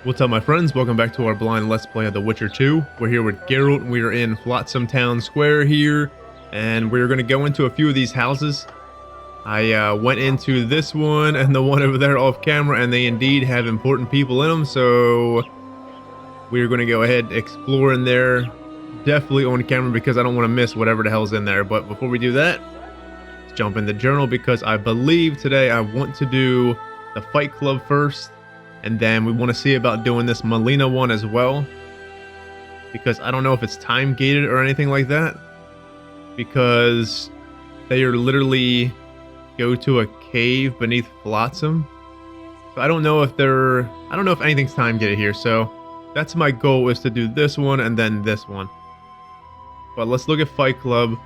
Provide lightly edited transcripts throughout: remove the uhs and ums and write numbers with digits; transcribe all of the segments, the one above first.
What's up, my friends? Welcome back to our blind Let's Play of The Witcher 2. We're here with Geralt, and we are in Flotsam Town Square here, and we're going to go into a few of these houses. I went into this one and the one over there off camera, and they indeed have important people in them, so we're going to go ahead and explore in there, definitely on camera, because I don't want to miss whatever the hell's in there. But before we do that, let's jump in the journal, because I believe today I want to do the Fight Club first. And then we want to see about doing this Melina one as well. Because I don't know if it's time gated or anything like that. Because they are literally go to a cave beneath Flotsam. So I don't know if anything's time gated here. So that's my goal, is to do this one and then this one. But let's look at Fight Club.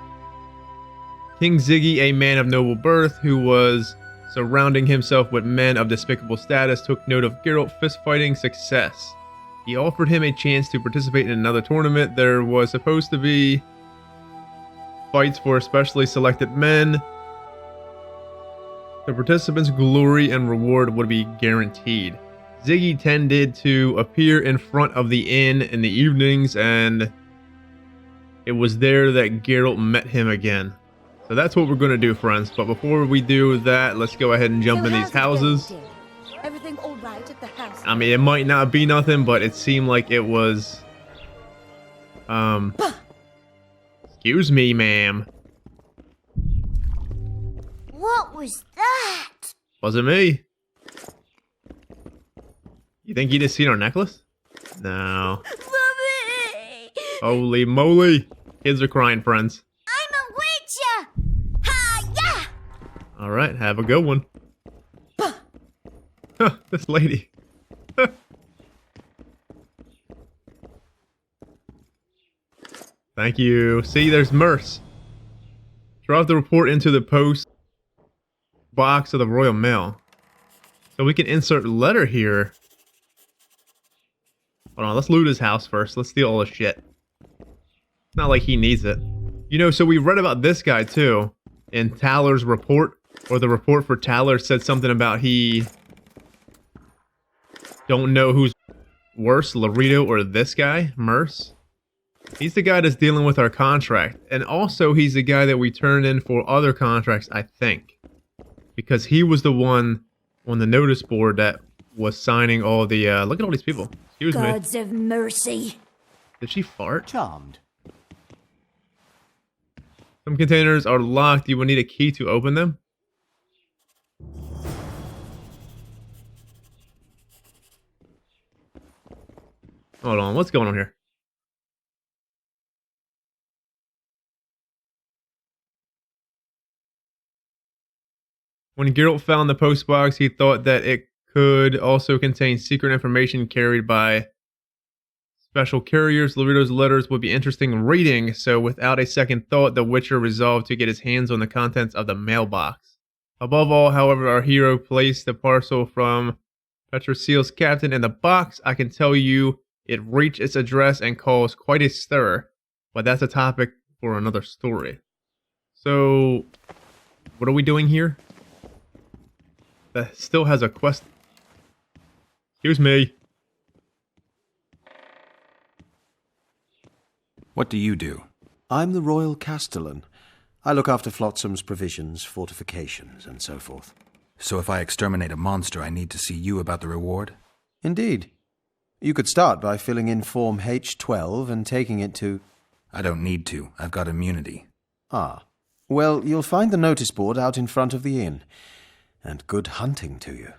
King Ziggy, a man of noble birth who was surrounding himself with men of despicable status, took note of Geralt's fist-fighting success. He offered him a chance to participate in another tournament. There was supposed to be fights for specially selected men. The participants' glory and reward would be guaranteed. Ziggy tended to appear in front of the inn in the evenings, and it was there that Geralt met him again. So that's what we're going to do, friends. But before we do that, let's go ahead and jump in these houses. Everything all right at the house? I mean, it might not be nothing, but it seemed like it was... Excuse me, ma'am. What was that? Wasn't me. You think you just seen our necklace? No. Mommy! Holy moly. Kids are crying, friends. Alright, have a good one. Huh, this lady. Thank you. See, there's Merce. Drop the report into the post box of the Royal Mail. So we can insert letter here. Hold on, let's loot his house first. Let's steal all his shit. It's not like he needs it. You know, so we read about this guy too in Taller's report. Or the report for Taller said something about he don't know who's worse, Laredo or this guy, Merce. He's the guy that's dealing with our contract. And also he's the guy that we turned in for other contracts, I think. Because he was the one on the notice board that was signing all the, look at all these people. Excuse me. Gods of mercy. Did she fart? Charmed. Some containers are locked. You will need a key to open them. Hold on, what's going on here? When Geralt found the postbox, he thought that it could also contain secret information carried by special carriers. Laredo's letters would be interesting reading, so without a second thought, the Witcher resolved to get his hands on the contents of the mailbox. Above all, however, our hero placed the parcel from Petroseal's captain in the box. I can tell you, it reached its address and caused quite a stir, but that's a topic for another story. So, what are we doing here? That still has a quest. Excuse me. What do you do? I'm the Royal Castellan. I look after Flotsam's provisions, fortifications, and so forth. So if I exterminate a monster, I need to see you about the reward? Indeed. You could start by filling in Form H12 and taking it to... I don't need to. I've got immunity. Ah. Well, you'll find the notice board out in front of the inn. And good hunting to you.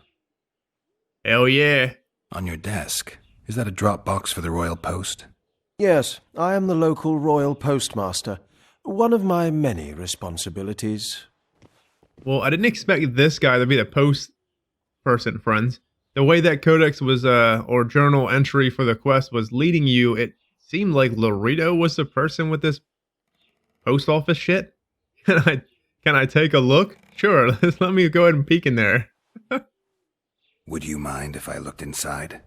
Hell yeah. On your desk. Is that a drop box for the Royal Post? Yes, I am the local Royal Postmaster. One of my many responsibilities. Well, I didn't expect this guy to be the post person, friends. The way that codex was, or journal entry for the quest was leading you, it seemed like Laredo was the person with this post office shit. Can I take a look? Sure, let me go ahead and peek in there. Would you mind if I looked inside?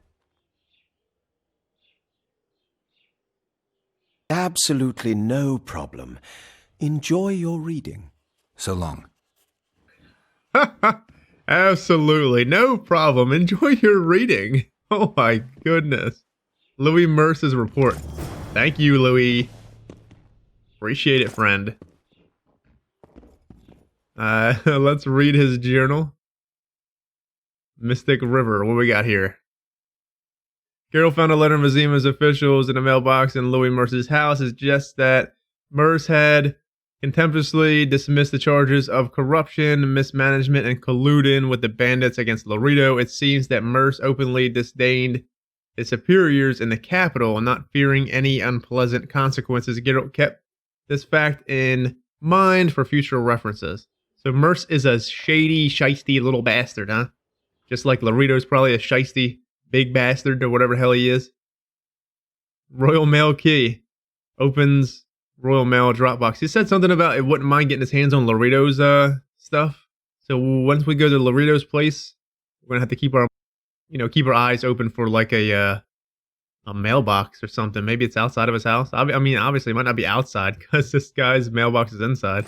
Absolutely no problem. Enjoy your reading. So long. Absolutely, no problem. Enjoy your reading. Oh my goodness. Louis Merce's report. Thank you, Louis. Appreciate it, friend. Let's read his journal. Mystic River. What we got here? Geralt found a letter from Azima's officials in a mailbox in Louis Merce's house. It's just that Merce had contemptuously dismissed the charges of corruption, mismanagement, and colluding with the bandits against Laredo. It seems that Merce openly disdained his superiors in the capital, and not fearing any unpleasant consequences, Geralt kept this fact in mind for future references. So Merce is a shady, shisty little bastard, huh? Just like Laredo's probably a shisty big bastard or whatever the hell he is. Royal Mail key. Opens Royal Mail Dropbox. He said something about it wouldn't mind getting his hands on Laredo's stuff. So once we go to Laredo's place, we're gonna have to keep our eyes open for like a mailbox or something. Maybe it's outside of his house. I mean, obviously it might not be outside because this guy's mailbox is inside.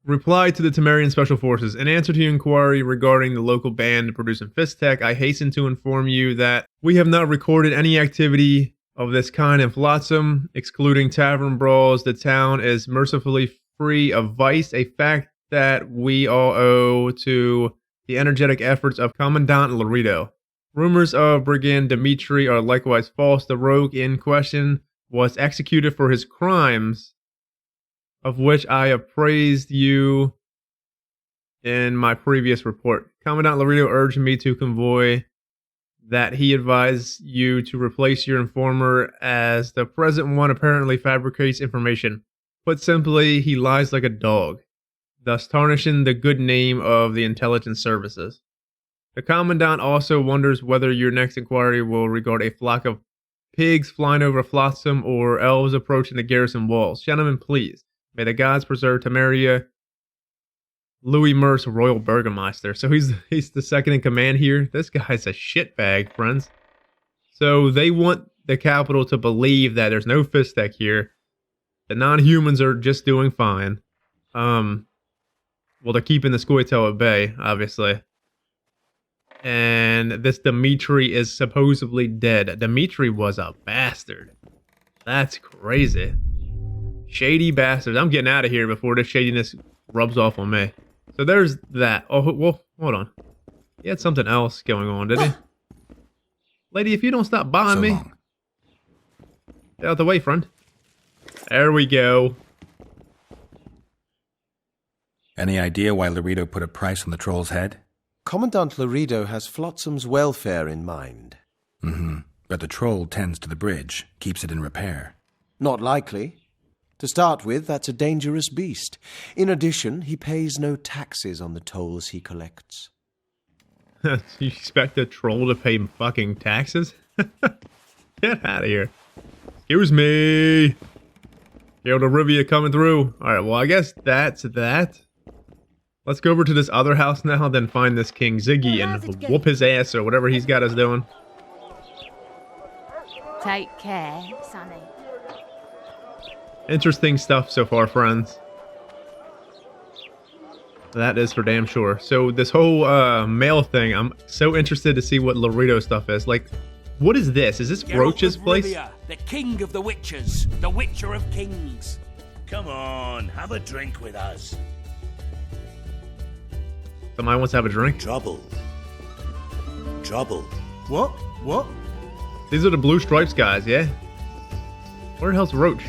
Reply to the Temerian Special Forces. In answer to your inquiry regarding the local band producing Fist Tech, I hasten to inform you that we have not recorded any activity of this kind in Flotsam, excluding tavern brawls. The town is mercifully free of vice, a fact that we all owe to the energetic efforts of Commandant Laredo. Rumors of Brigand Dimitri are likewise false. The rogue in question was executed for his crimes, of which I appraised you in my previous report. Commandant Laredo urged me to convoy that he advised you to replace your informer, as the present one apparently fabricates information. Put simply, he lies like a dog, thus tarnishing the good name of the intelligence services. The Commandant also wonders whether your next inquiry will regard a flock of pigs flying over Flotsam or elves approaching the garrison walls. Gentlemen, please, may the gods preserve Temeria. Louis Merce, Royal Burgomaster. So he's the second in command here. This guy's a shitbag, friends. So they want the capital to believe that there's no Fist Tech here. The non-humans are just doing fine. Well, they're keeping the Scoia'tael at bay, obviously. And this Dimitri is supposedly dead. Dimitri was a bastard. That's crazy. Shady bastards. I'm getting out of here before this shadiness rubs off on me. So there's that. Oh, well, hold on. He had something else going on, didn't he? Lady, if you don't stop bothering me. Get out the way, friend. There we go. Any idea why Laredo put a price on the troll's head? Commandant Laredo has Flotsam's welfare in mind. Mm-hmm. But the troll tends to the bridge, keeps it in repair. Not likely. To start with, that's a dangerous beast. In addition, he pays no taxes on the tolls he collects. You expect a troll to pay fucking taxes? Get out of here. Excuse me. Geralt of Rivia coming through. Alright, well, I guess that's that. Let's go over to this other house now, then find this King Ziggy and whoop his ass or whatever he's got us doing. Take care, Sonny. Interesting stuff so far, friends. That is for damn sure. So this whole mail thing, I'm so interested to see what Laredo stuff is. Like, what is this? Is this Roach's place? Rivia, the king of the witchers, the witcher of kings. Come on, have a drink with us. Somebody wants to have a drink? Trouble. Trouble. What? What? These are the Blue Stripes guys, yeah? Where the hell's Roach?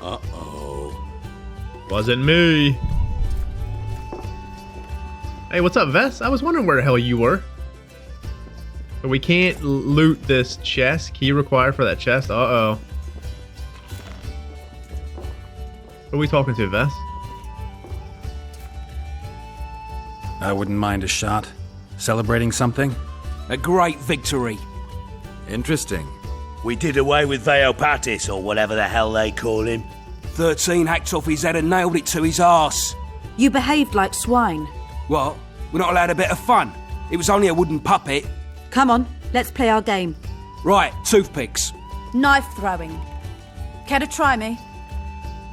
Uh-oh. Wasn't me. Hey, what's up, Vess? I was wondering where the hell you were. But we can't loot this chest. Key required for that chest. Uh-oh. Who are we talking to, Vess? I wouldn't mind a shot. Celebrating something? A great victory. Interesting. We did away with Veopatis, or whatever the hell they call him. 13 hacked off his head and nailed it to his arse. You behaved like swine. What? We're not allowed a bit of fun? It was only a wooden puppet. Come on, let's play our game. Right, toothpicks. Knife throwing. Care to try me?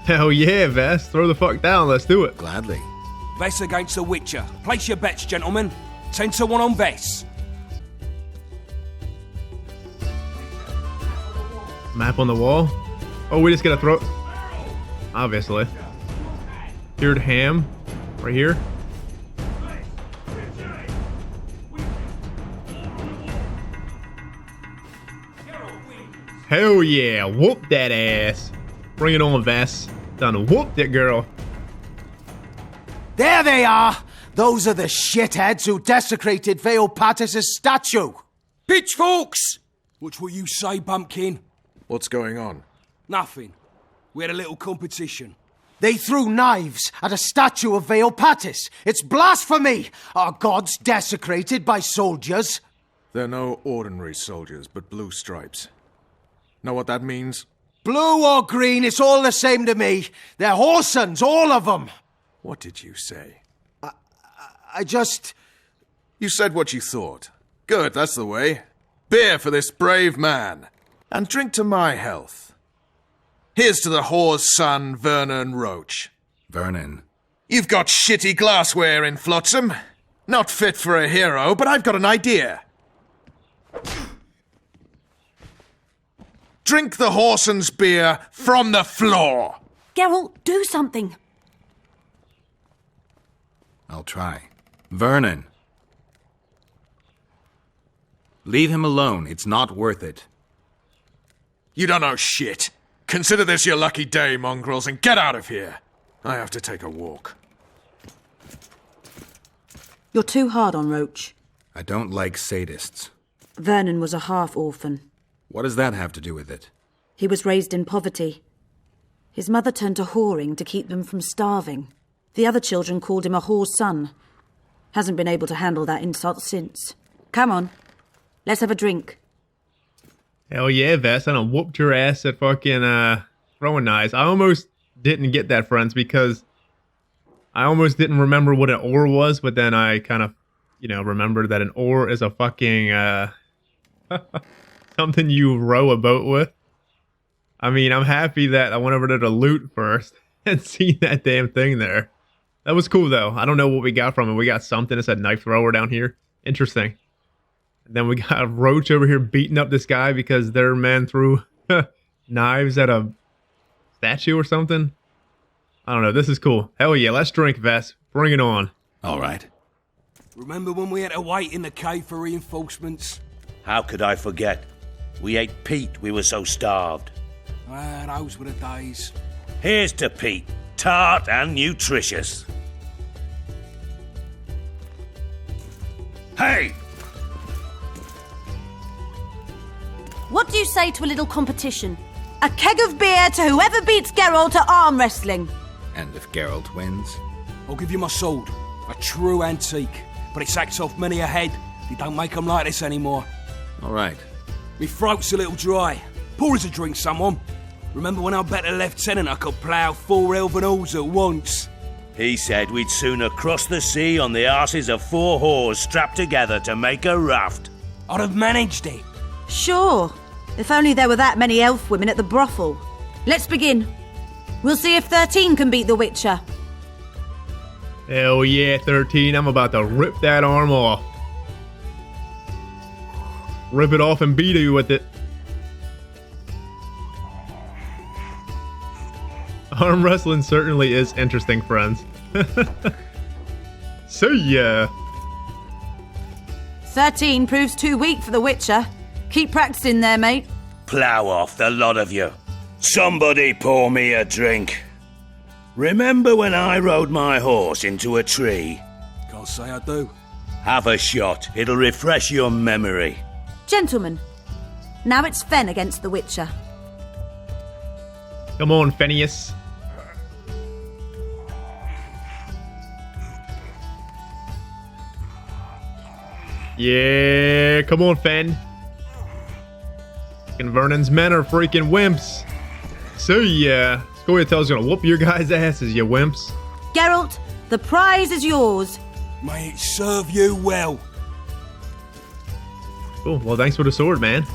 Hell yeah, Vess. Throw the fuck down. Let's do it. Gladly. Vess against the Witcher. Place your bets, gentlemen. 10 to 1 on Vess. Map on the wall. Oh, we just gotta throw. Obviously. Cured ham. Right here. Hell yeah. Whoop that ass. Bring it on, Vess. Done whooped it, girl. There they are! Those are the shitheads who desecrated Vale Patis' statue! Pitchforks! What's what you say, Bumpkin? What's going on? Nothing. We had a little competition. They threw knives at a statue of Vale Patis! It's blasphemy! Our gods desecrated by soldiers! They're no ordinary soldiers, but blue stripes. Know what that means? Blue or green, it's all the same to me. They're Horsons, all of them! What did you say? I just... You said what you thought. Good, that's the way. Beer for this brave man. And drink to my health. Here's to the whore's son, Vernon Roach. Vernon. You've got shitty glassware in Flotsam. Not fit for a hero, but I've got an idea. Drink the Horson's beer from the floor. Geralt, do something. I'll try. Vernon. Leave him alone. It's not worth it. You don't know shit. Consider this your lucky day, mongrels, and get out of here. I have to take a walk. You're too hard on Roach. I don't like sadists. Vernon was a half-orphan. What does that have to do with it? He was raised in poverty. His mother turned to whoring to keep them from starving. The other children called him a whore's son. Hasn't been able to handle that insult since. Come on, let's have a drink. Hell yeah, Vess. I done whooped your ass at fucking throwing knives. I almost didn't get that, friends, because I almost didn't remember what an oar was, but then I kind of, remembered that an oar is a fucking something you row a boat with. I mean, I'm happy that I went over there to loot first and see that damn thing there. That was cool, though. I don't know what we got from it. We got something that said knife thrower down here. Interesting. And then we got Roach over here beating up this guy because their man threw knives at a statue or something. I don't know. This is cool. Hell yeah. Let's drink, Vess. Bring it on. All right. Remember when we had to wait in the cave for reinforcements? How could I forget? We ate peat, we were so starved. Ah, those were the days. Here's to peat, tart and nutritious. Hey! What do you say to a little competition? A keg of beer to whoever beats Geralt at arm wrestling. And if Geralt wins? I'll give you my sword. A true antique. But it sacks off many a head. They don't make them like this anymore. All right. Me throat's a little dry. Pour us a drink, someone. Remember when I bet a lieutenant I could plough 4 elven halls at once? He said we'd sooner cross the sea on the arses of 4 whores strapped together to make a raft. I'd have managed it. Sure. If only there were that many elf women at the brothel. Let's begin. We'll see if 13 can beat the Witcher. Hell yeah, 13. I'm about to rip that arm off. Rip it off and beat you with it. Arm wrestling certainly is interesting, friends. See ya. 13 proves too weak for the Witcher. Keep practicing there, mate. Plough off, the lot of you. Somebody pour me a drink. Remember when I rode my horse into a tree? Can't say I do. Have a shot. It'll refresh your memory. Gentlemen, now it's Fen against the Witcher. Come on, Phineas. Yeah, come on, Fen. Fucking Vernon's men are freaking wimps. So yeah, Scoia'tael's gonna whoop your guys' asses, you wimps. Geralt, the prize is yours. May it serve you well. Cool, well thanks for the sword, man.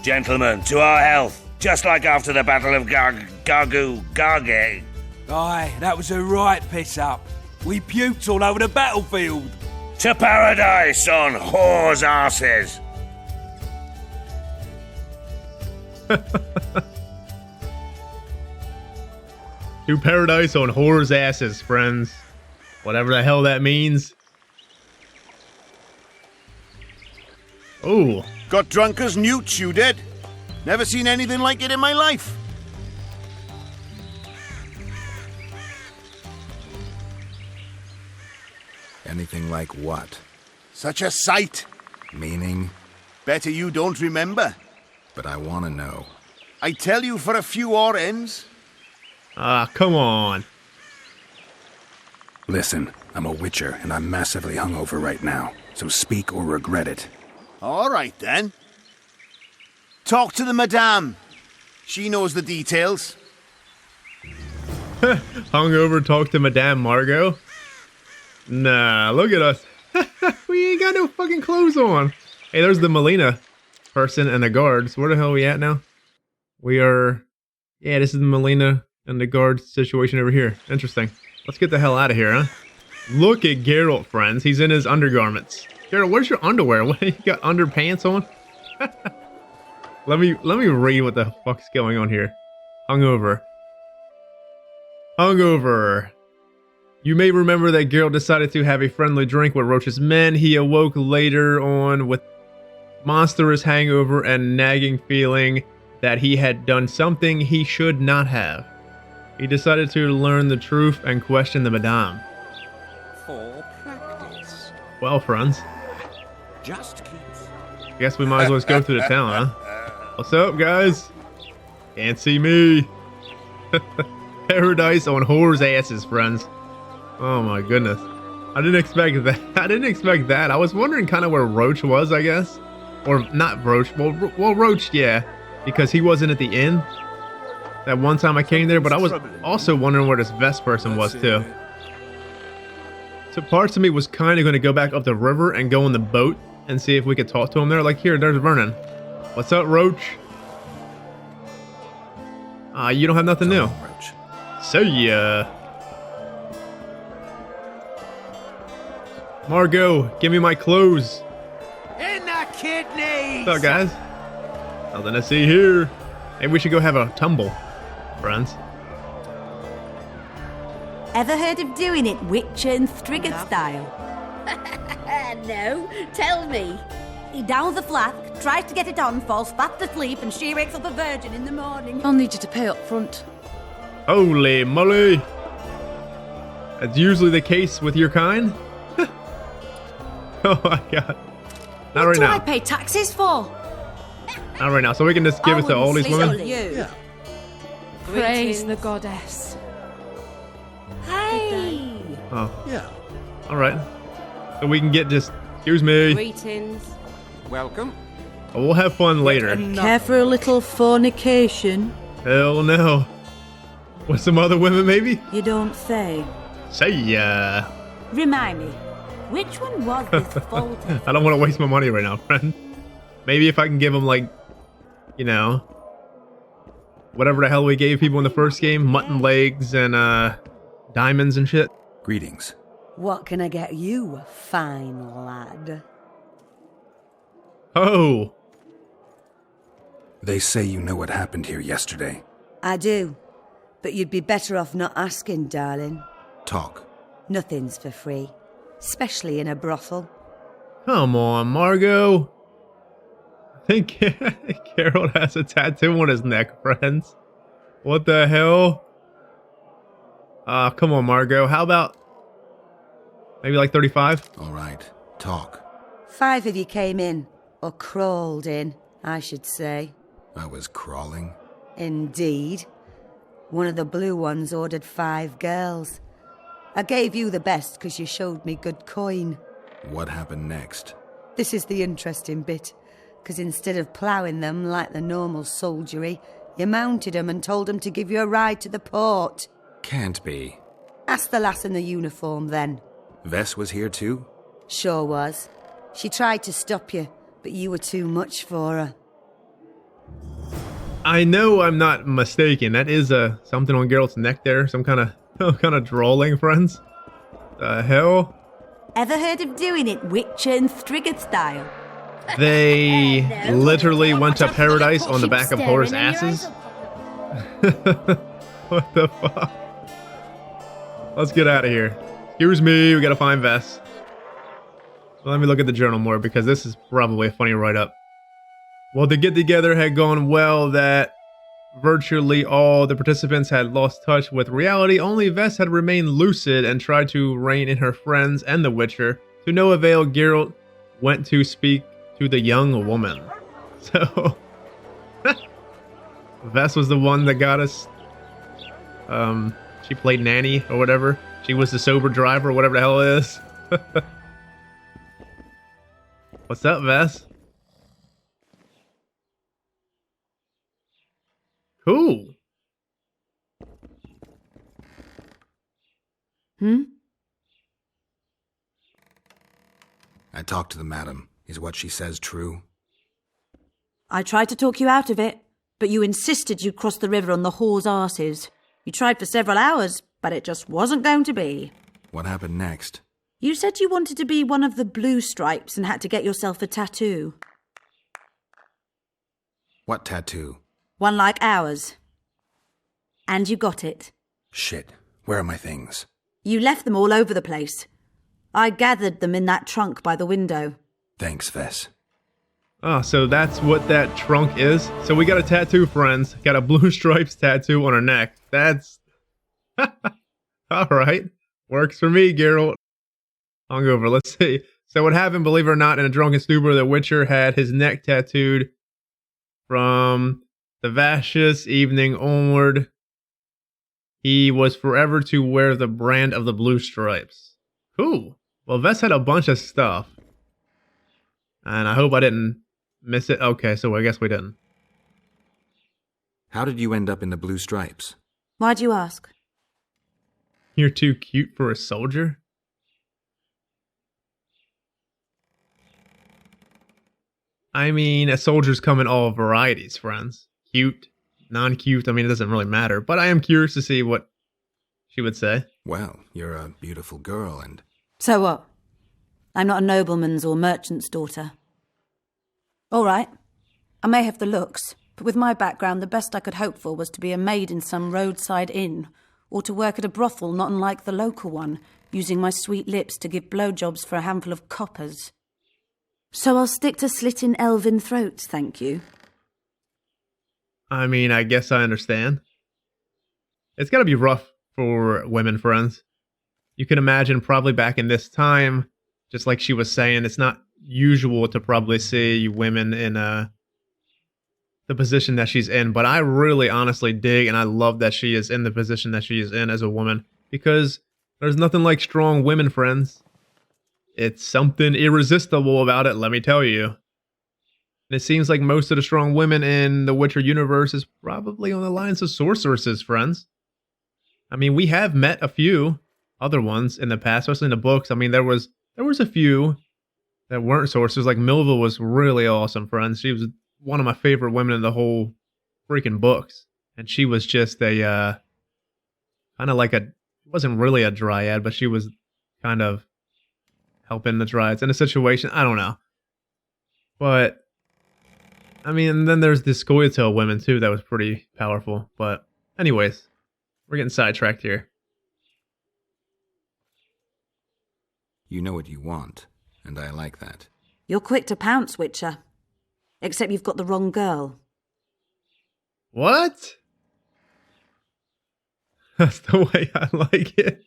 Gentlemen, to our health. Just like after the Battle of Gargu. Aye, that was a right piss up. We puked all over the battlefield. To paradise on whores' asses. To paradise on whores' asses, friends. Whatever the hell that means. Oh, Got drunk as newts, you did. Never seen anything like it in my life. Anything like what? Such a sight. Meaning? Better you don't remember. But I want to know. I tell you for a few odd ends. come on. Listen, I'm a witcher, and I'm massively hungover right now. So speak or regret it. All right, then. Talk to the madame. She knows the details. Hungover, talk to Madame Margot. Nah, look at us. We ain't got no fucking clothes on. Hey, there's the Melina person and the guards. Where the hell are we at now? We are... Yeah, this is the Melina and the guard situation over here. Interesting. Let's get the hell out of here, huh? Look at Geralt, friends. He's in his undergarments. Geralt, where's your underwear? What, you got underpants on? Let me read what the fuck's going on here. Hungover. Hungover. You may remember that Geralt decided to have a friendly drink with Roach's men. He awoke later on with monstrous hangover and nagging feeling that he had done something he should not have. He decided to learn the truth and question the madame. For practice. Well, friends, Just keeps. guess we might as well just go through the town, huh? What's up, guys? Can't see me. Paradise on whores' asses, friends. Oh my goodness. I didn't expect that. I didn't expect that. I was wondering kind of where Roach was, I guess. Or not Roach. Well, Roach, yeah. Because he wasn't at the inn. That one time I came there, but I was also wondering where this Vest person was too. So parts of me was kind of going to go back up the river and go on the boat and see if we could talk to him there. Like, here, there's Vernon. What's up, Roach? You don't have nothing new. Roach. So yeah. Margot, give me my clothes. In the kidneys! What's up, guys? Nothing to see here. Maybe we should go have a tumble, friends. Ever heard of doing it Witcher and Striggett style? No, tell me. He downs the flask, tries to get it on, falls fast asleep, and she wakes up a virgin in the morning. I'll need you to pay up front. Holy moly. That's usually the case with your kind. Oh my god. Not right What do now. I pay taxes for? Not right now. So we can just give it to all these women. You. Praise the goddess. Hey. Oh, Yeah. all right. So we can get just. Excuse me. Greetings. Welcome. We'll have fun later. Care for a little fornication? Hell no. With some other women, maybe? You don't say. Say yeah. Remind me, which one was this faulty? I don't want to waste my money right now, friend. Maybe if I can give them, like, you know, whatever the hell we gave people in the first game, mutton legs and diamonds and shit. Greetings. What can I get you, fine lad? Oh, They say you know what happened here yesterday. I do, but you'd be better off not asking, darling. Talk. Nothing's for free, especially in a brothel. come on, Margot. I think Geralt has a tattoo on his neck, friends. What the hell? Come on, Margot. How about maybe like 35? All right. Talk. 5 of you came in, or crawled in, I should say. I was crawling. Indeed. One of the blue ones ordered 5 girls. I gave you the best because you showed me good coin. What happened next? This is the interesting bit, because instead of ploughing them like the normal soldiery, you mounted them and told them to give you a ride to the port. Can't be. Ask the lass in the uniform then. Vess was here too? Sure was. She tried to stop you, but you were too much for her. I know I'm not mistaken. That is something on Geralt's neck there. Some kind of drawing, friends. The hell? Ever heard of doing it Witcher and Striggett style? They literally went to paradise on the back of horse asses? What the fuck? Let's get out of here. Excuse me, we gotta find Vess. Let me look at the journal more because this is probably a funny write-up. Well, the get-together had gone well that virtually all the participants had lost touch with reality. Only Vess had remained lucid and tried to rein in her friends and the Witcher. To no avail, Geralt went to speak to the young woman. So, Vess was the one that got us. She played nanny or whatever. She was the sober driver or whatever the hell it is. What's up, Vess? Cool. I talked to the madam. Is what she says true? I tried to talk you out of it, but you insisted you'd cross the river on the whore's arses. You tried for several hours, but it just wasn't going to be. What happened next? You said you wanted to be one of the blue stripes and had to get yourself a tattoo. What tattoo? One like ours. And you got it. Shit. Where are my things? You left them all over the place. I gathered them in that trunk by the window. Thanks, Vess. Oh, so that's what that trunk is? So we got a tattoo, friends. Got a blue stripes tattoo on our neck. That's... Alright. Works for me, Geralt. Hungover, let's see. So what happened, believe it or not, in a drunken stupor, the Witcher had his neck tattooed from the vicious evening onward. He was forever to wear the brand of the blue stripes. Cool. Well, Vess had a bunch of stuff. And I hope I didn't miss it. Okay, so I guess we didn't. How did you end up in the blue stripes? Why'd you ask? You're too cute for a soldier? I mean, a soldier's come in all varieties, friends. Cute, non-cute, I mean, it doesn't really matter. But I am curious to see what she would say. Well, you're a beautiful girl and... So what? I'm not a nobleman's or merchant's daughter. All right. I may have the looks, but with my background, the best I could hope for was to be a maid in some roadside inn, or to work at a brothel not unlike the local one, using my sweet lips to give blowjobs for a handful of coppers. So I'll stick to slitting elven throats, thank you. I mean, I guess I understand. It's gotta be rough for women, friends. You can imagine probably back in this time, just like she was saying, it's not usual to probably see women in the position that she's in, but I really honestly dig and I love that she is in the position that she is in as a woman, because there's nothing like strong women, friends. It's something irresistible about it, let me tell you. And it seems like most of the strong women in the Witcher universe is probably on the lines of sorceresses, friends. I mean, we have met a few other ones in the past, especially in the books. I mean, there was a few that weren't sorcerers. Like Milva was really awesome, friends. She was one of my favorite women in the whole freaking books. And she was just a, kind of like wasn't really a dryad, but she was kind of helping the dryads in a situation. I don't know. But, I mean, then there's the Scoia'tael women too that was pretty powerful. But anyways, we're getting sidetracked here. You know what you want, and I like that. You're quick to pounce, Witcher. Except you've got the wrong girl. What? That's the way I like it.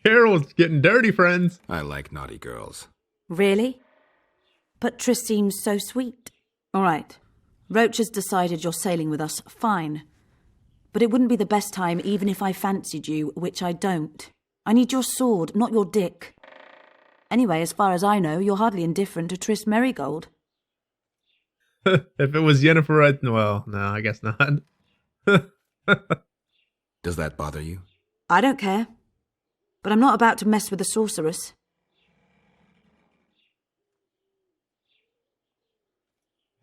Geralt's getting dirty, friends. I like naughty girls. Really? But Triss seems so sweet. All right. Roach has decided you're sailing with us. Fine. But it wouldn't be the best time even if I fancied you, which I don't. I need your sword, not your dick. Anyway, as far as I know, you're hardly indifferent to Triss Merigold. If it was Yennefer, well, no, I guess not. Does that bother you? I don't care. But I'm not about to mess with a sorceress.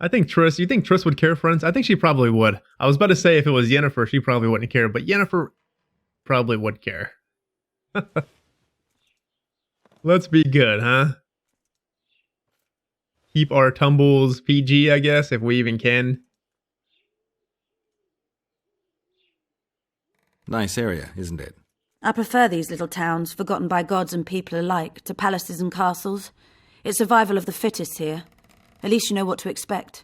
You think Triss would care, friends? I think she probably would. I was about to say if it was Yennefer, she probably wouldn't care, but Yennefer probably would care. Let's be good, huh? Keep our tumbles PG, I guess, if we even can. Nice area, isn't it? I prefer these little towns, forgotten by gods and people alike, to palaces and castles. It's survival of the fittest here. At least you know what to expect.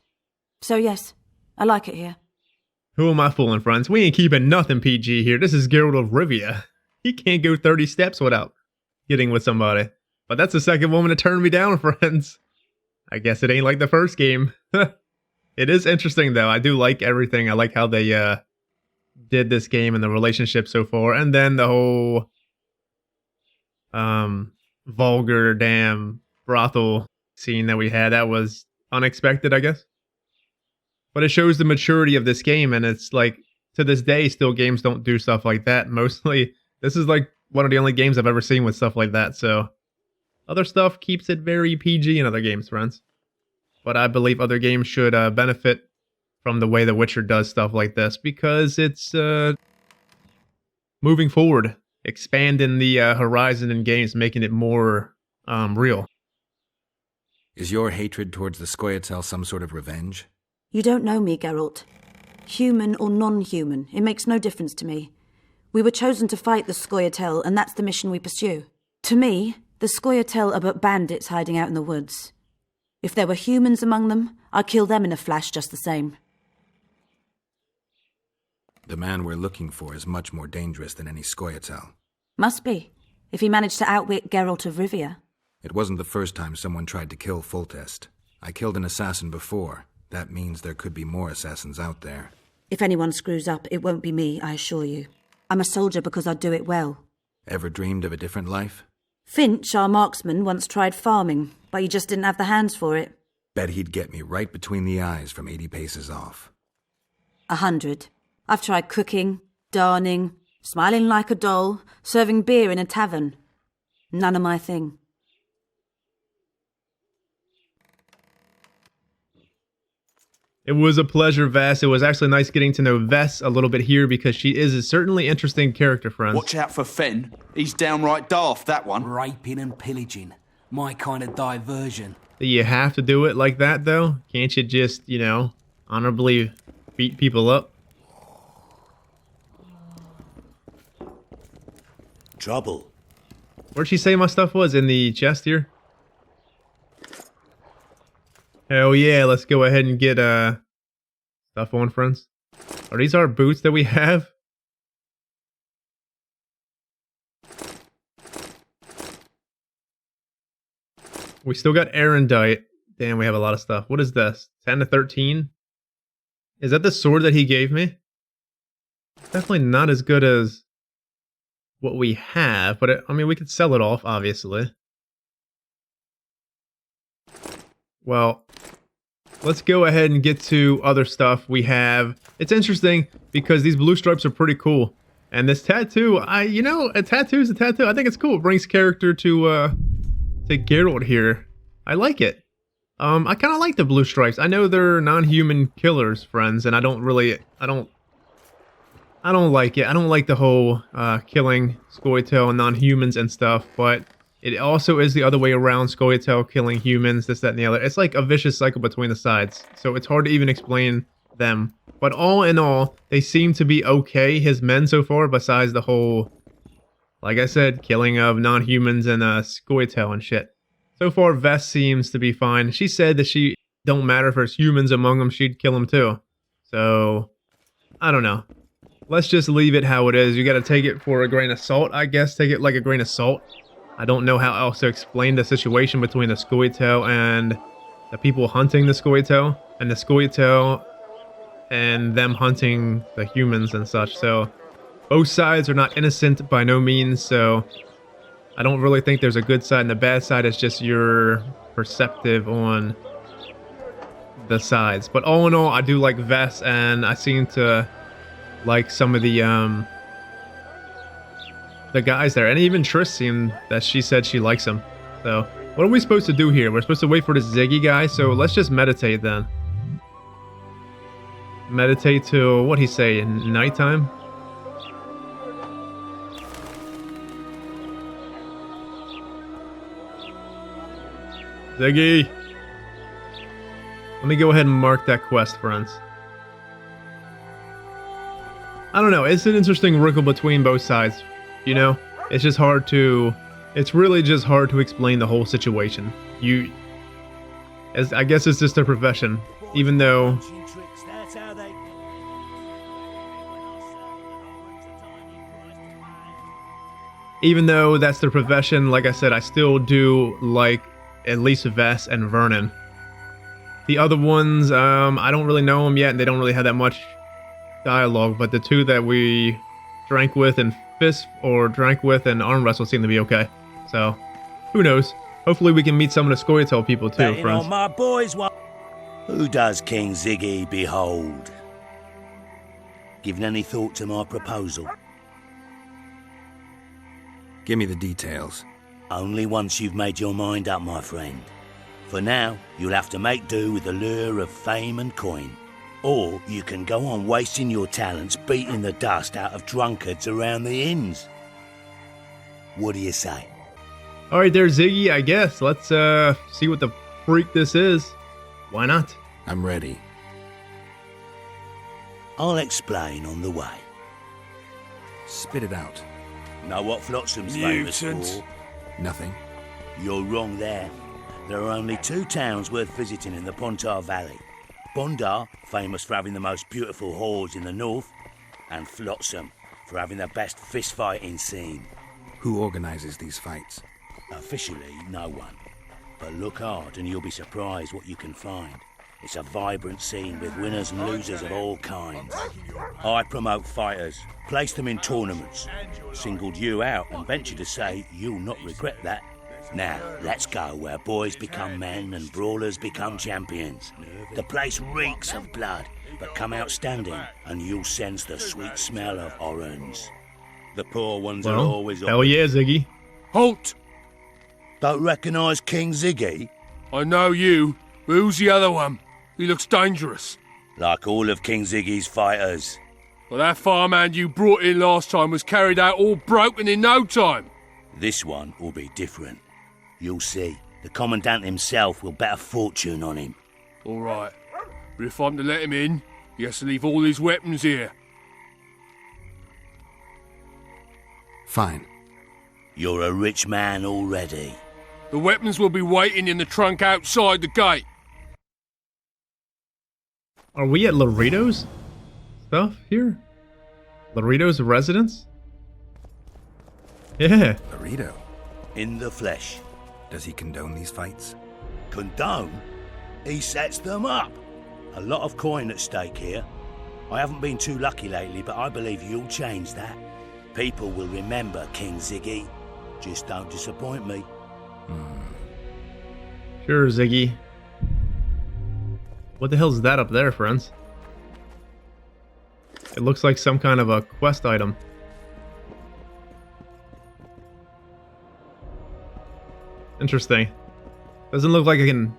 So yes, I like it here. Who am I fooling, friends? We ain't keeping nothing PG here. This is Geralt of Rivia. He can't go 30 steps without getting with somebody. But that's the second woman to turn me down, friends. I guess it ain't like the first game. It is interesting, though. I do like everything. I like how they did this game and the relationship so far. And then the whole vulgar damn brothel scene that we had. That was unexpected, I guess. But it shows the maturity of this game. And it's like, to this day, still games don't do stuff like that. Mostly, this is like one of the only games I've ever seen with stuff like that. So other stuff keeps it very PG in other games, friends. But I believe other games should benefit from the way The Witcher does stuff like this, because it's moving forward, expanding the horizon in games, making it more real. Is your hatred towards the Scoia'tael some sort of revenge? You don't know me, Geralt. Human or non-human, it makes no difference to me. We were chosen to fight the Scoia'tael, and that's the mission we pursue. To me, the Scoia'tael are but bandits hiding out in the woods. If there were humans among them, I'd kill them in a flash just the same. The man we're looking for is much more dangerous than any Scoia'tael. Must be, if he managed to outwit Geralt of Rivia. It wasn't the first time someone tried to kill Foltest. I killed an assassin before. That means there could be more assassins out there. If anyone screws up, it won't be me, I assure you. I'm a soldier because I do it well. Ever dreamed of a different life? Finch, our marksman, once tried farming, but he just didn't have the hands for it. Bet he'd get me right between the eyes from 80 paces off. 100. I've tried cooking, darning, smiling like a doll, serving beer in a tavern. None of my thing. It was a pleasure, Vess. It was actually nice getting to know Vess a little bit here, because she is a certainly interesting character, friends. Watch out for Fen. He's downright daft, that one. Raping and pillaging. My kind of diversion. You have to do it like that, though? Can't you just, you know, honorably beat people up? Trouble. Where'd she say my stuff was? In the chest here? Hell yeah, let's go ahead and get stuff on, friends. Are these our boots that we have? We still got Erendite. Damn, we have a lot of stuff. What is this? 10 to 13? Is that the sword that he gave me? Definitely not as good as what we have, but I mean, we could sell it off, obviously. Well, let's go ahead and get to other stuff we have. It's interesting because these blue stripes are pretty cool. And this tattoo, a tattoo is a tattoo. I think it's cool. It brings character to Geralt here. I like it. I kind of like the blue stripes. I know they're non-human killers, friends, and I don't like it. I don't like the whole killing Scoia'tael and non-humans and stuff, but it also is the other way around. Scoia'tael killing humans, this, that, and the other. It's like a vicious cycle between the sides, so it's hard to even explain them. But all in all, they seem to be okay, his men so far, besides the whole, like I said, killing of non-humans and Scoia'tael and shit. So far, Vess seems to be fine. She said that she don't matter if there's humans among them, she'd kill them too. So, I don't know. Let's just leave it how it is. You gotta take it for a grain of salt, I guess. Take it like a grain of salt. I don't know how else to explain the situation between the Scoia'tael and the people hunting the Scoia'tael, and the Scoia'tael and them hunting the humans and such. So both sides are not innocent by no means, so I don't really think there's a good side and a bad side. It's just your perspective on the sides. But all in all, I do like Vess, and I seem to like some of the guys there, and even Triss seemed that she said she likes him. So what are we supposed to do here? We're supposed to wait for this Ziggy guy, so let's just meditate then. Meditate till, what'd he say, nighttime? Ziggy! Let me go ahead and mark that quest, friends. I don't know, it's an interesting wrinkle between both sides, you know? It's just hard to... It's really just hard to explain the whole situation. I guess it's just their profession, even though... Even though that's their profession, like I said, I still do like at least Vess and Vernon. The other ones, I don't really know them yet, and they don't really have that much dialogue, but the two that we drank with and drank with and arm wrestle seem to be okay. So, who knows? Hopefully we can meet some of the Scoia'tael people too, Betting friends. on my boys, who does King Ziggy behold? Given any thought to my proposal? Give me the details. Only once you've made your mind up, my friend. For now, you'll have to make do with the lure of fame and coin. Or you can go on wasting your talents beating the dust out of drunkards around the inns. What do you say? Alright there, Ziggy, I guess. Let's see what the freak this is. Why not? I'm ready. I'll explain on the way. Spit it out. Know what Flotsam's famous for? Nothing. You're wrong there. There are only two towns worth visiting in the Pontar Valley. Bondar, famous for having the most beautiful whores in the north, and Flotsam, for having the best fist-fighting scene. Who organizes these fights? Officially, no one. But look hard and you'll be surprised what you can find. It's a vibrant scene with winners and losers of all kinds. I promote fighters, place them in tournaments. Singled you out and venture to say you'll not regret that. Now, let's go where boys become men and brawlers become champions. The place reeks of blood, but come out standing and you'll sense the sweet smell of orange. The poor ones are always... Hell yeah, Ziggy. Halt! Don't recognise King Ziggy? I know you, but who's the other one? He looks dangerous. Like all of King Ziggy's fighters. Well, that farmhand you brought in last time was carried out all broken in no time. This one will be different. You'll see. The Commandant himself will bet a fortune on him. All right. But if I'm to let him in, he has to leave all his weapons here. Fine. You're a rich man already. The weapons will be waiting in the trunk outside the gate. Are we at Laredo's stuff here? Laredo's residence? Yeah. Laredo? In the flesh. Does he condone these fights? Condone? He sets them up. A lot of coin at stake here. I haven't been too lucky lately, but I believe you'll change that. People will remember King Ziggy. Just don't disappoint me. Sure, Ziggy. What the hell's that up there, friends? It looks like some kind of a quest item. Interesting. Doesn't look like I can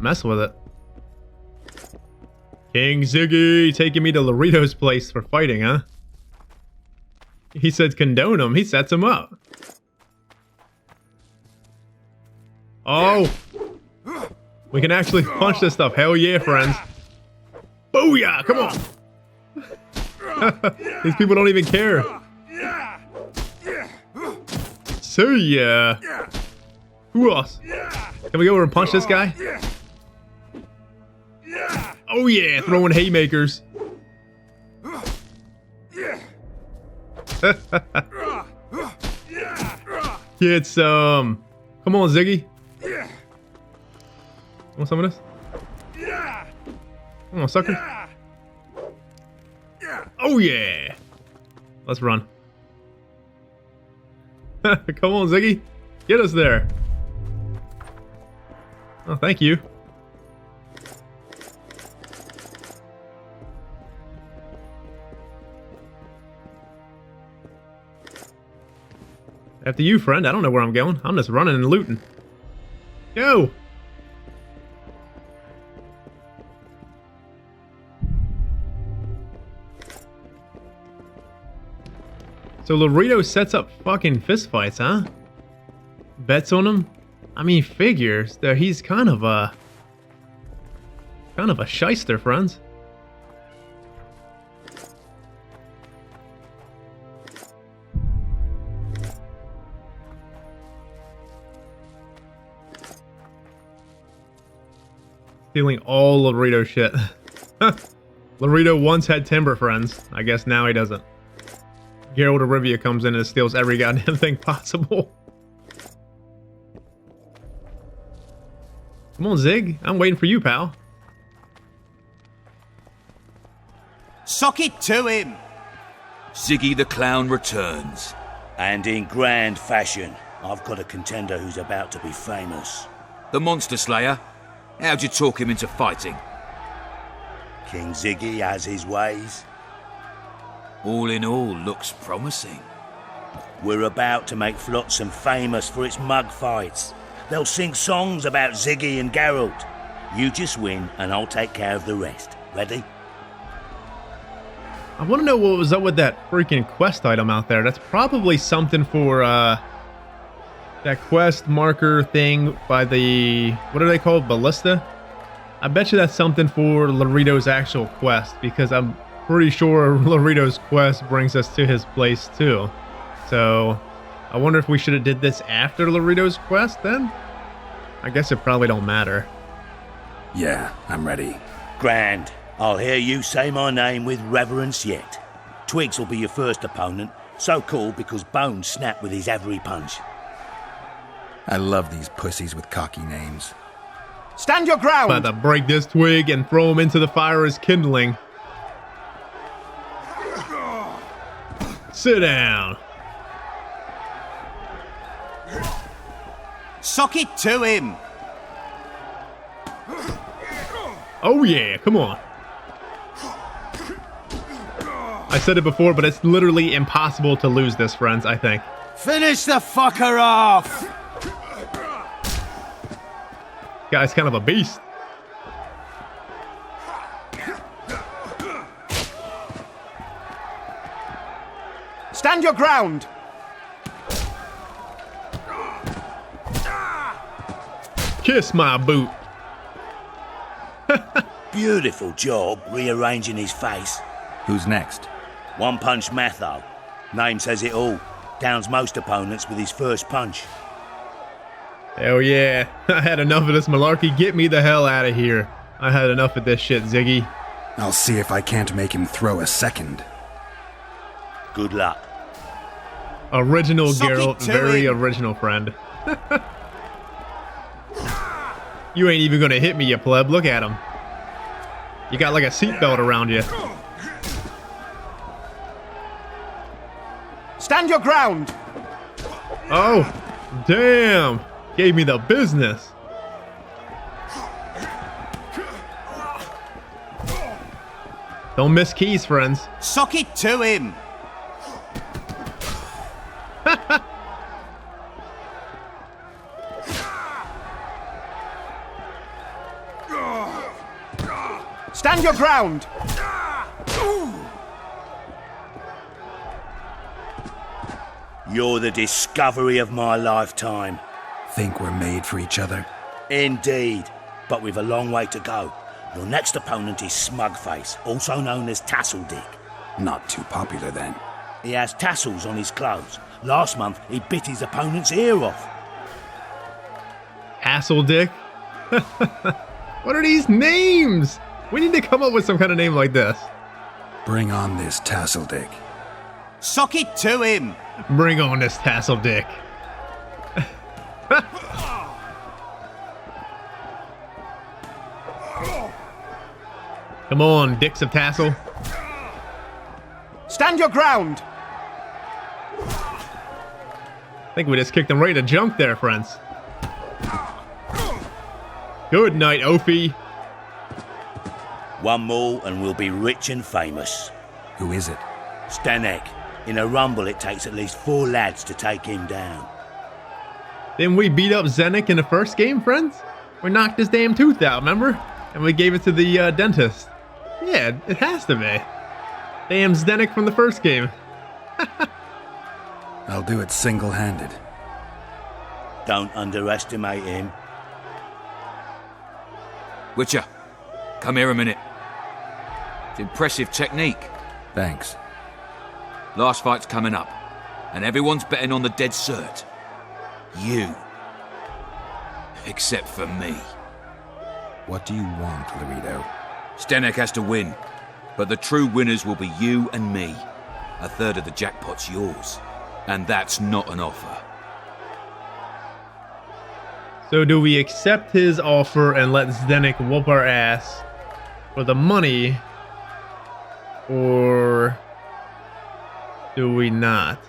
mess with it. King Ziggy taking me to Laredo's place for fighting, huh? He said condone him. He sets him up. Oh! We can actually punch this stuff. Hell yeah, friends. Booyah! Come on! These people don't even care. See ya! Who else? Can we go over and punch this guy? Oh yeah! Throwing haymakers. Get some. Come on, Ziggy. Want some of this? Come on, sucker. Oh yeah! Let's run. Come on, Ziggy. Get us there. Oh, thank you. After you, friend. I don't know where I'm going. I'm just running and looting. Go! So Laredo sets up fucking fistfights, huh? Bets on them? I mean, figures that he's kind of a shyster, friends. Stealing all Laredo shit. Laredo once had timber, friends. I guess now he doesn't. Geralt of Rivia comes in and steals every goddamn thing possible. Come on, Zig. I'm waiting for you, pal. Sock it to him! Ziggy the Clown returns. And in grand fashion, I've got a contender who's about to be famous. The Monster Slayer? How'd you talk him into fighting? King Ziggy has his ways. All in all, looks promising. We're about to make Flotsam famous for its mug fights. They'll sing songs about Ziggy and Geralt. You just win, and I'll take care of the rest. Ready? I want to know what was up with that freaking quest item out there. That's probably something for, that quest marker thing by the... What are they called? Ballista? I bet you that's something for Laredo's actual quest, because I'm pretty sure Laredo's quest brings us to his place, too. So... I wonder if we should have did this after Laredo's quest, then? I guess it probably don't matter. Yeah, I'm ready. Grand. I'll hear you say my name with reverence yet. Twigs will be your first opponent, so called because Bones snapped with his every punch. I love these pussies with cocky names. Stand your ground! About to break this twig and throw him into the fire as kindling. Sit down. Sock it to him! Oh yeah, come on. I said it before, but it's literally impossible to lose this, friends, I think. Finish the fucker off! Guy's kind of a beast. Stand your ground! Kiss my boot. Beautiful job rearranging his face. Who's next? One punch Matho. Name says it all. Downs most opponents with his first punch. Hell yeah. I had enough of this malarkey. Get me the hell out of here. I had enough of this shit, Ziggy. I'll see if I can't make him throw a second. Good luck. Original Suck it Geralt, to very him. original friend. You ain't even gonna hit me, you pleb. Look at him. You got like a seatbelt around you. Stand your ground! Oh, damn. Gave me the business. Don't miss keys, friends. Sock it to him! Stand your ground! You're the discovery of my lifetime. Think we're made for each other? Indeed, but we've a long way to go. Your next opponent is Smugface, also known as Tasseldick. Not too popular then. He has tassels on his clothes. Last month, he bit his opponent's ear off. Hasseldick? What are these names? We need to come up with some kind of name like this. Bring on this Tasseldick. Sock it to him! Bring on this Tasseldick. Come on, dicks of tassel. Stand your ground! I think we just kicked him right to junk there, friends. Good night, Ophi. One more and we'll be rich and famous. Who is it? Stanek. In a rumble, it takes at least 4 lads to take him down. Didn't we beat up Zdenek in the first game, friends? We knocked his damn tooth out, remember? And we gave it to the dentist. Yeah, it has to be. Damn Zdenek from the first game. I'll do it single-handed. Don't underestimate him. Witcher, come here a minute. It's impressive technique. Thanks. Last fight's coming up, and everyone's betting on the dead cert. You. Except for me. What do you want, Laredo? Zdenek has to win, but the true winners will be you and me. A third of the jackpot's yours, and that's not an offer. So do we accept his offer and let Zdenek whoop our ass for the money, or do we not?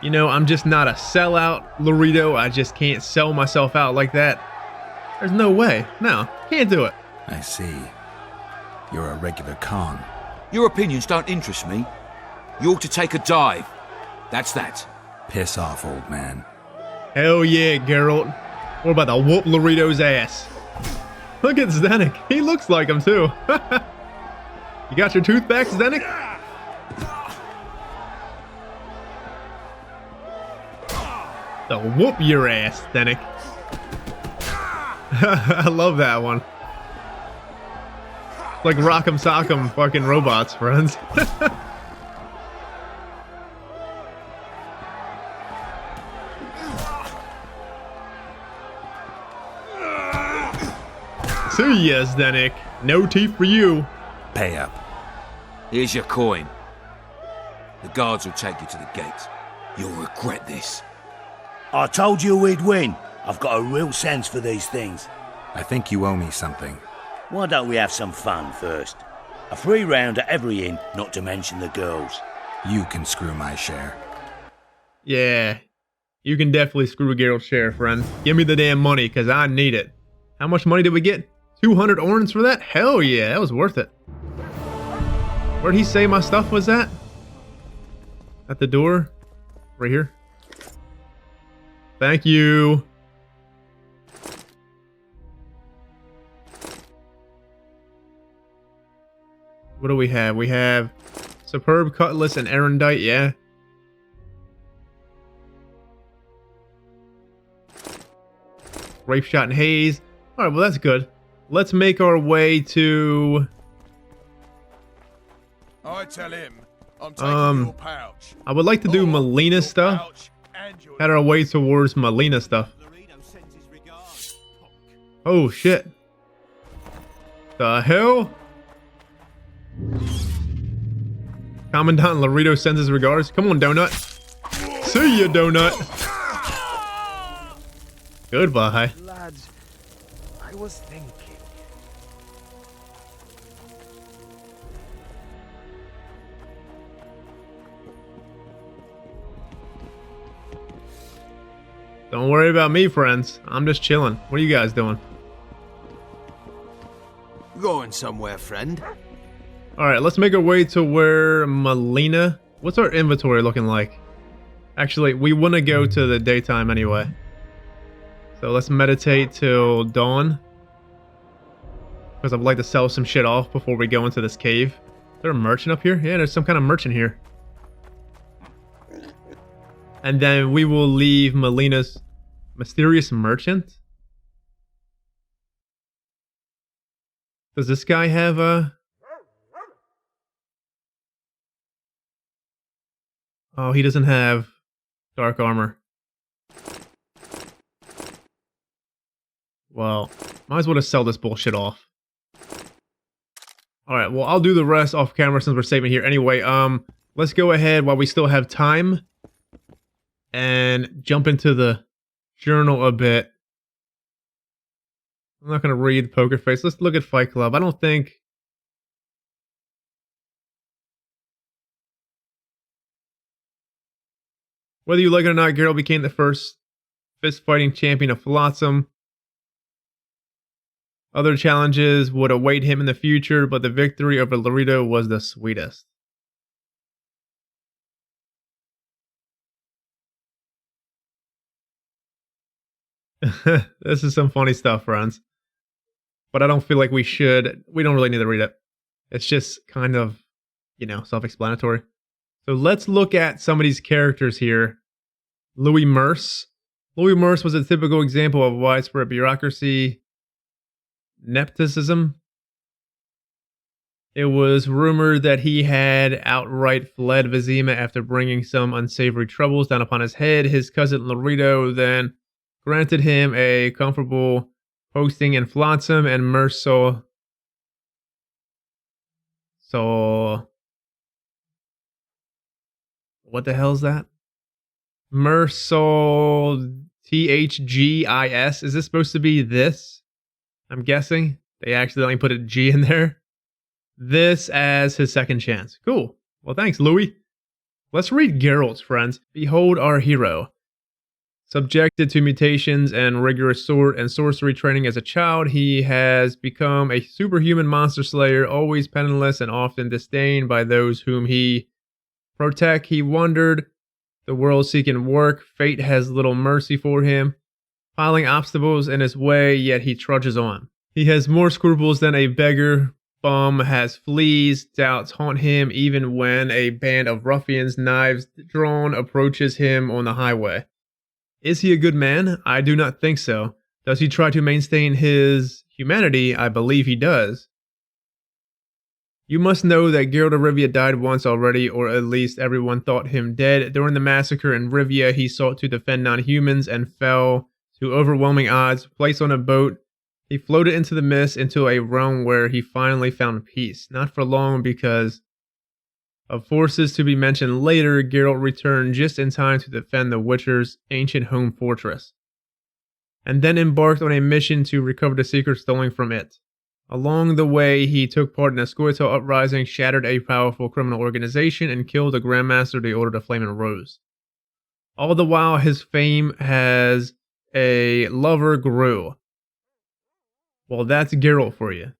You know, I'm just not a sellout, Laredo. I just can't sell myself out like that. There's no way. No, can't do it. I see. You're a regular con. Your opinions don't interest me. You ought to take a dive. That's that. Piss off, old man. Hell yeah, Geralt. We're about to whoop Laredo's ass. Look at Zdenek. He looks like him too. You got your tooth back, Zdenek? To whoop your ass, Zdenek. I love that one. Like Rock'em Sock'em fucking robots, friends. See ya, Zdenek. No teeth for you. Pay up. Here's your coin. The guards will take you to the gate. You'll regret this. I told you we'd win. I've got a real sense for these things. I think you owe me something. Why don't we have some fun first? A free round at every inn, not to mention the girls. You can screw my share. Yeah, you can definitely screw Geralt's share, friend. Give me the damn money, because I need it. How much money did we get? 200 orens for that? Hell yeah, that was worth it. Where'd he say my stuff was at? At the door? Right here. Thank you. What do we have? We have superb cutlass and erudite, yeah. Rape shot and haze. Alright, well that's good. Let's make our way to... I tell him I'm taking your pouch. I would like to do Melina stuff. Head our way towards Melina stuff. Oh shit. The hell? Commandant Laredo sends his regards. Come on, Donut. See ya, Donut. Goodbye. Lads, I was thinking. Don't worry about me, friends. I'm just chilling. What are you guys doing? Going somewhere, friend. Alright, let's make our way to where Melina... What's our inventory looking like? Actually, we want to go to the daytime anyway. So let's meditate till dawn. Because I'd like to sell some shit off before we go into this cave. Is there a merchant up here? Yeah, there's some kind of merchant here. And then we will leave Melina's mysterious merchant. Does this guy have a... Oh, he doesn't have dark armor. Well, might as well just sell this bullshit off. Alright, well, I'll do the rest off camera since we're saving here. Anyway, let's go ahead while we still have time and jump into the journal a bit. I'm not going to read Poker Face. Let's look at Fight Club. I don't think... Whether you like it or not, Geralt became the first fist-fighting champion of Flotsam. Other challenges would await him in the future, but the victory over Laredo was the sweetest. This is some funny stuff, friends. But I don't feel like we should. We don't really need to read it. It's just kind of, you know, self-explanatory. So let's look at some of these characters here. Louis Merce. Louis Merce was a typical example of widespread bureaucracy, nepotism. It was rumored that he had outright fled Vizima after bringing some unsavory troubles down upon his head. His cousin Loreto then granted him a comfortable posting in Flotsam, and Merce saw what the hell's that? Mersaul THGIS. Is this supposed to be this? I'm guessing. They accidentally put a G in there. This as his second chance. Cool. Well, thanks, Louis. Let's read Geralt's, friends. Behold our hero. Subjected to mutations and rigorous sword and sorcery training as a child, he has become a superhuman monster slayer, always penniless and often disdained by those whom he protect. He wandered the world seeking work. Fate has little mercy for him, piling obstacles in his way, yet he trudges on. He has more scruples than a beggar. Bum has fleas. Doubts haunt him even when a band of ruffians, knives drawn, approaches him on the highway. Is he a good man? I do not think so. Does he try to maintain his humanity? I believe he does. You must know that Geralt of Rivia died once already, or at least everyone thought him dead. During the massacre in Rivia, he sought to defend non-humans and fell to overwhelming odds. Placed on a boat, he floated into the mist into a realm where he finally found peace. Not for long, because of forces to be mentioned later, Geralt returned just in time to defend the Witcher's ancient home fortress, and then embarked on a mission to recover the secrets stolen from it. Along the way, he took part in a Scoia'tael uprising, shattered a powerful criminal organization, and killed the Grandmaster of the Order of the Flaming Rose. All the while, his fame as a lover grew. Well, that's Geralt for you.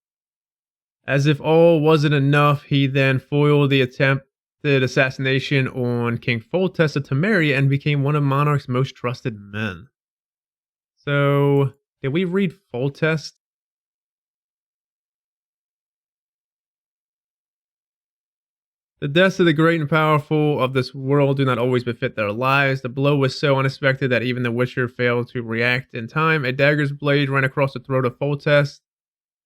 As if all wasn't enough, he then foiled the attempted assassination on King Foltest of Temeria and became one of Monarch's most trusted men. So, did we read Foltest? The deaths of the great and powerful of this world do not always befit their lives. The blow was so unexpected that even the Witcher failed to react in time. A dagger's blade ran across the throat of Foltest,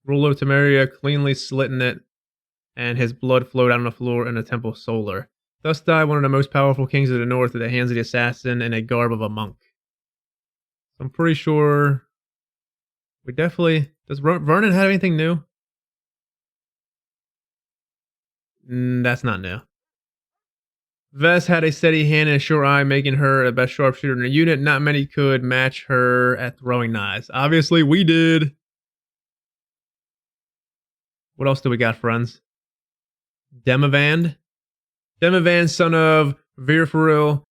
ruler of Temeria, cleanly slitting it, and his blood flowed out on the floor in the Temple Solar. Thus died one of the most powerful kings of the north at the hands of the assassin in a garb of a monk. I'm pretty sure we definitely... Does Vernon have anything new? That's not new. Vess had a steady hand and a sure eye, making her the best sharpshooter in the unit. Not many could match her at throwing knives. Obviously, we did. What else do we got, friends? Demavand. Demavand, son of Virferil,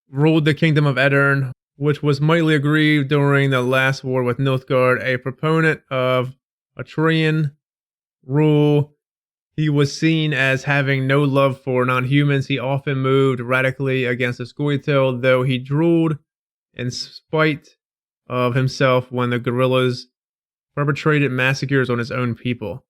ruled the kingdom of Edirn, which was mightily aggrieved during the last war with Nilfgaard. A proponent of Atrean rule, he was seen as having no love for non-humans. He often moved radically against the Scoia'tael, though he drooled in spite of himself when the guerrillas perpetrated massacres on his own people.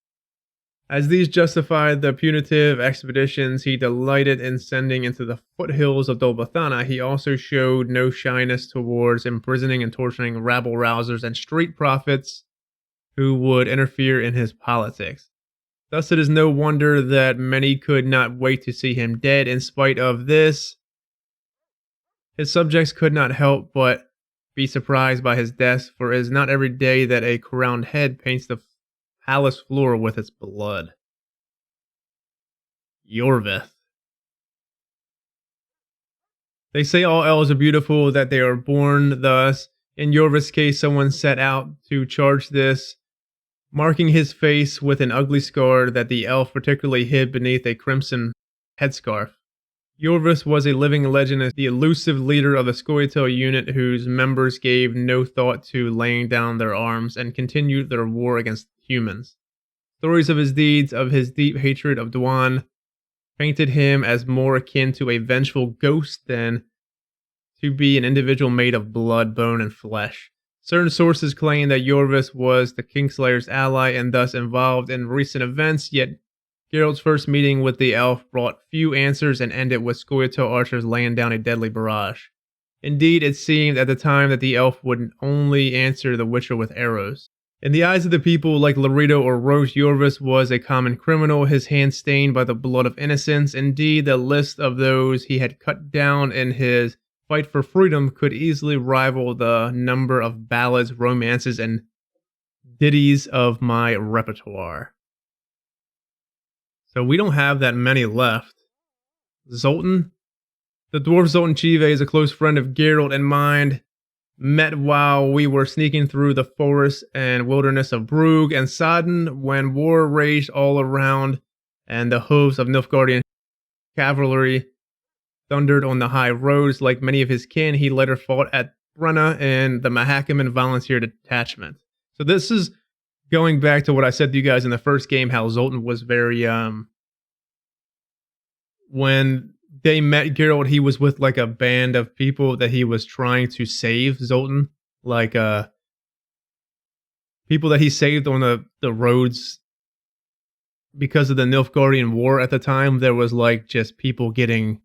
As these justified the punitive expeditions he delighted in sending into the foothills of Dol B'Thana, he also showed no shyness towards imprisoning and torturing rabble-rousers and street prophets who would interfere in his politics. Thus, it is no wonder that many could not wait to see him dead. In spite of this, his subjects could not help but be surprised by his death, for it is not every day that a crowned head paints the palace floor with its blood. Yorvith. They say all elves are beautiful, that they are born thus. In Yorvith's case, someone set out to charge this, marking his face with an ugly scar that the elf particularly hid beneath a crimson headscarf. Yorvith was a living legend as the elusive leader of the Scoia'tael unit, whose members gave no thought to laying down their arms and continued their war against humans. Stories of his deeds, of his deep hatred of Dwan, painted him as more akin to a vengeful ghost than to be an individual made of blood, bone, and flesh. Certain sources claim that Yorvith was the Kingslayer's ally and thus involved in recent events, yet Geralt's first meeting with the elf brought few answers and ended with Scoia'tael archers laying down a deadly barrage. Indeed, it seemed at the time that the elf would only answer the Witcher with arrows. In the eyes of the people like Laredo or Roche, Yorvis was a common criminal, his hands stained by the blood of innocents. Indeed, the list of those he had cut down in his fight for freedom could easily rival the number of ballads, romances, and ditties of my repertoire. So we don't have that many left. Zoltan? The dwarf Zoltan Chive is a close friend of Geralt and mine. Met while we were sneaking through the forest and wilderness of Brugge and Sodden when war raged all around and the hooves of Nilfgaardian cavalry thundered on the high roads. Like many of his kin, he later fought at Brenna in the Mahakaman volunteer detachment. So this is going back to what I said to you guys in the first game, how Zoltan was very, when they met Geralt, he was with like a band of people that he was trying to save Zoltan. Like, people that he saved on the roads because of the Nilfgaardian War at the time. There was like just people getting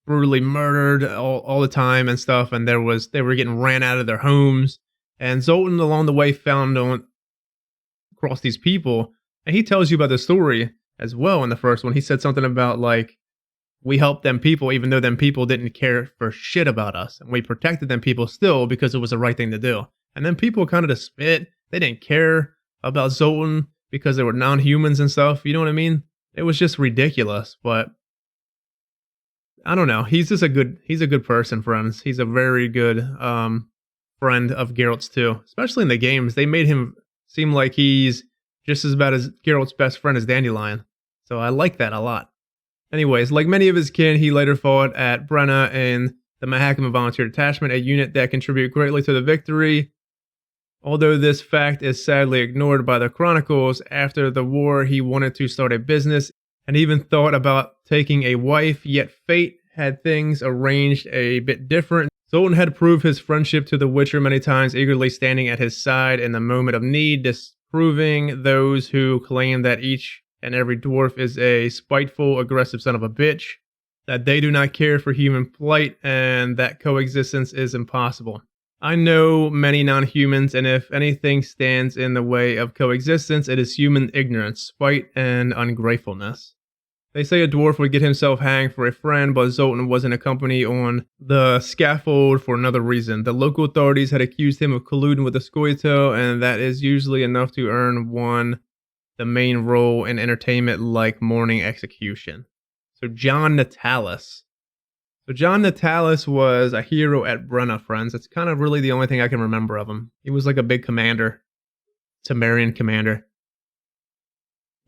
brutally murdered all the time and stuff, and they were getting ran out of their homes. And Zoltan along the way found across these people, and he tells you about the story as well in the first one. He said something about like, we helped them people even though them people didn't care for shit about us, and we protected them people still because it was the right thing to do. And then people kind of just spit. They didn't care about Zoltan because they were non-humans and stuff. You know what I mean? It was just ridiculous, but I don't know. He's just a good person, friends. He's a very good friend of Geralt's too. Especially in the games, they made him seem like he's just as bad as Geralt's best friend as Dandelion. So I like that a lot. Anyways, like many of his kin, he later fought at Brenna in the Mahakaman Volunteer Detachment, a unit that contributed greatly to the victory. Although this fact is sadly ignored by the chronicles, after the war he wanted to start a business and even thought about taking a wife, yet fate had things arranged a bit different. Zoltan had proved his friendship to the Witcher many times, eagerly standing at his side in the moment of need, disproving those who claim that each and every dwarf is a spiteful, aggressive son of a bitch, that they do not care for human plight, and that coexistence is impossible. I know many non-humans, and if anything stands in the way of coexistence, it is human ignorance, spite, and ungratefulness. They say a dwarf would get himself hanged for a friend, but Zoltan was in a company on the scaffold for another reason. The local authorities had accused him of colluding with the Scoia'tael, and that is usually enough to earn one the main role in entertainment like morning execution. So John Natalis. So John Natalis was a hero at Brenna, friends. That's kind of really the only thing I can remember of him. He was like a big commander. Temerian commander.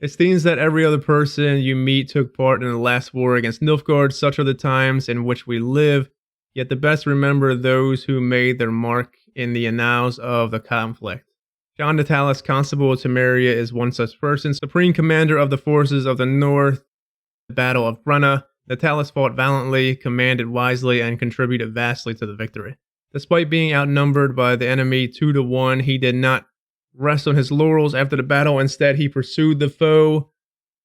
It seems that every other person you meet took part in the last war against Nilfgaard. Such are the times in which we live. Yet the best remember those who made their mark in the annals of the conflict. John Natalis, Constable of Temeria, is one such person. Supreme Commander of the forces of the North, the Battle of Brenna, Natalis fought valiantly, commanded wisely, and contributed vastly to the victory. Despite being outnumbered by the enemy 2-1, he did not rest on his laurels after the battle. Instead, he pursued the foe,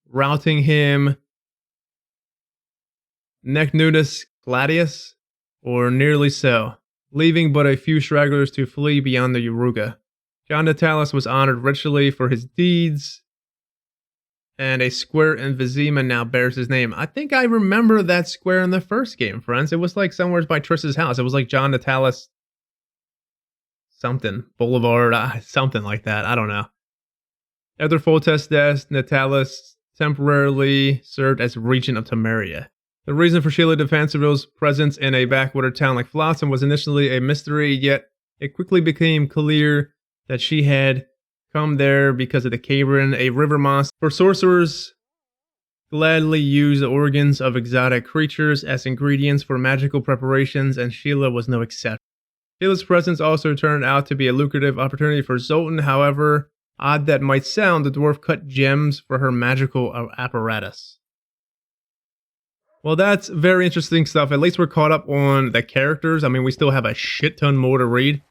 routing him nec nudis gladius, or nearly so, leaving but a few stragglers to flee beyond the Yaruga. John Natalis was honored richly for his deeds, and a square in Vizima now bears his name. I think I remember that square in the first game, friends. It was like somewhere by Triss's house. It was like John Natalis something, Boulevard, something like that. I don't know. After Foltest's death, Natalis temporarily served as regent of Temeria. The reason for Sheila de Fanceville's presence in a backwater town like Flotsam was initially a mystery, yet it quickly became clear that she had come there because of the Cabrin, a river monster. For sorcerers gladly use the organs of exotic creatures as ingredients for magical preparations, and Sheila was no exception. Sheila's presence also turned out to be a lucrative opportunity for Zoltan. However odd that might sound, the dwarf cut gems for her magical apparatus. Well, that's very interesting stuff. At least we're caught up on the characters. I mean, we still have a shit ton more to read.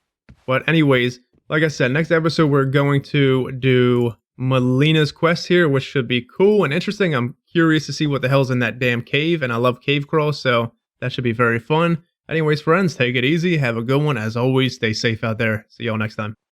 But anyways, like I said, next episode we're going to do Melina's quest here, which should be cool and interesting. I'm curious to see what the hell's in that damn cave, and I love cave crawls, so that should be very fun. Anyways, friends, take it easy. Have a good one. As always, stay safe out there. See y'all next time.